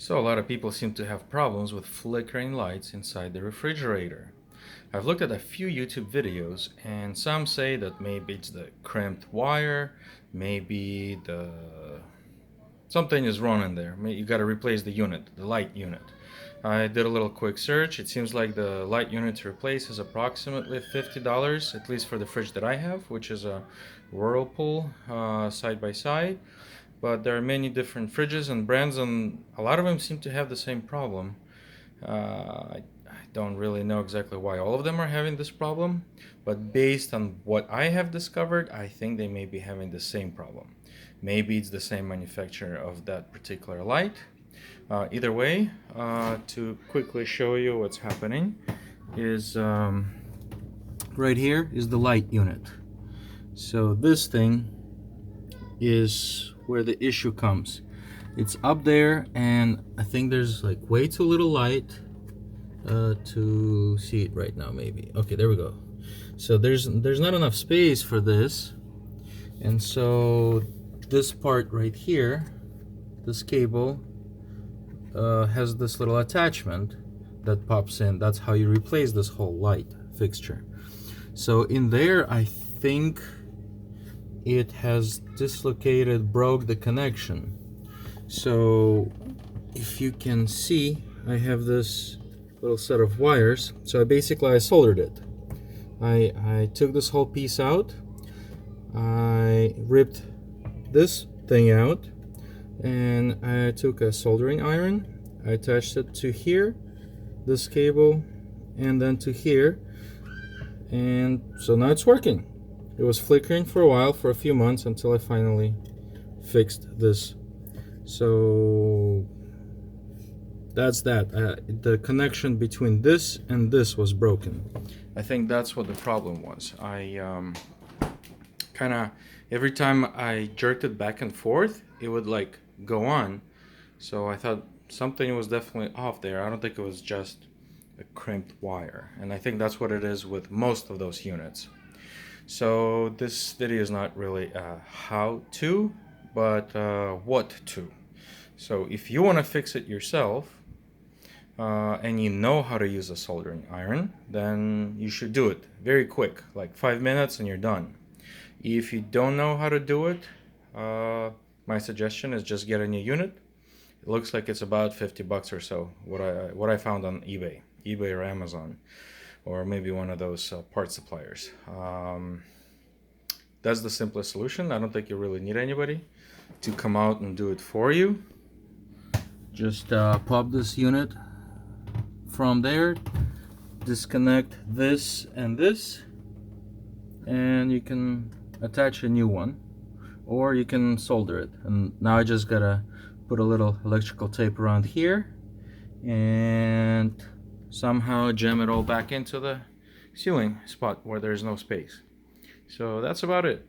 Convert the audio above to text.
So a lot of people seem to have problems with flickering lights inside the refrigerator. I've looked at a few YouTube videos and some say that maybe it's the crimped wire, maybe the something is wrong in there. You got to replace the unit, the light unit. I did a little quick search. It seems like the light unit to replace is approximately $50, at least for the fridge that I have, which is a Whirlpool side by side. But there are many different fridges and brands, and a lot of them seem to have the same problem. I don't really know exactly why all of them are having this problem, but based on what I have discovered, I think they may be having the same problem. Maybe it's the same manufacturer of that particular light. Either way, to quickly show you what's happening is right here is the light unit. So this thing is where the issue comes. It's up there, and I think there's like way too little light to see it right now. Maybe okay, there we go. So there's not enough space for this, and so this part right here, this cable has this little attachment that pops in. That's how you replace this whole light fixture. So in there, I think it has dislocated, broke the connection. So if you can see, I have this little set of wires. So I soldered it. I took this whole piece out, I ripped this thing out, and I took a soldering iron, I attached it to here, this cable, and then to here, and so now it's working. It was flickering for a while, for a few months, until I finally fixed this. So that's that. The connection between this and this was broken. I think that's what the problem was. I kind of, every time I jerked it back and forth, it would like go on. So I thought something was definitely off there. I don't think it was just a crimped wire. And I think that's what it is with most of those units. So this video is not really a how to, but what to. So if you want to fix it yourself, and you know how to use a soldering iron, then you should do it very quick, like 5 minutes and you're done. If you don't know how to do it, my suggestion is just get a new unit. It looks like it's about 50 bucks or so, what I found on eBay or Amazon, or maybe one of those part suppliers. That's the simplest solution. I don't think you really need anybody to come out and do it for you. Just pop this unit from there, disconnect this and this, and you can attach a new one, or you can solder it. And now I just gotta put a little electrical tape around here and somehow jam it all back into the ceiling spot where there's no space. So that's about it.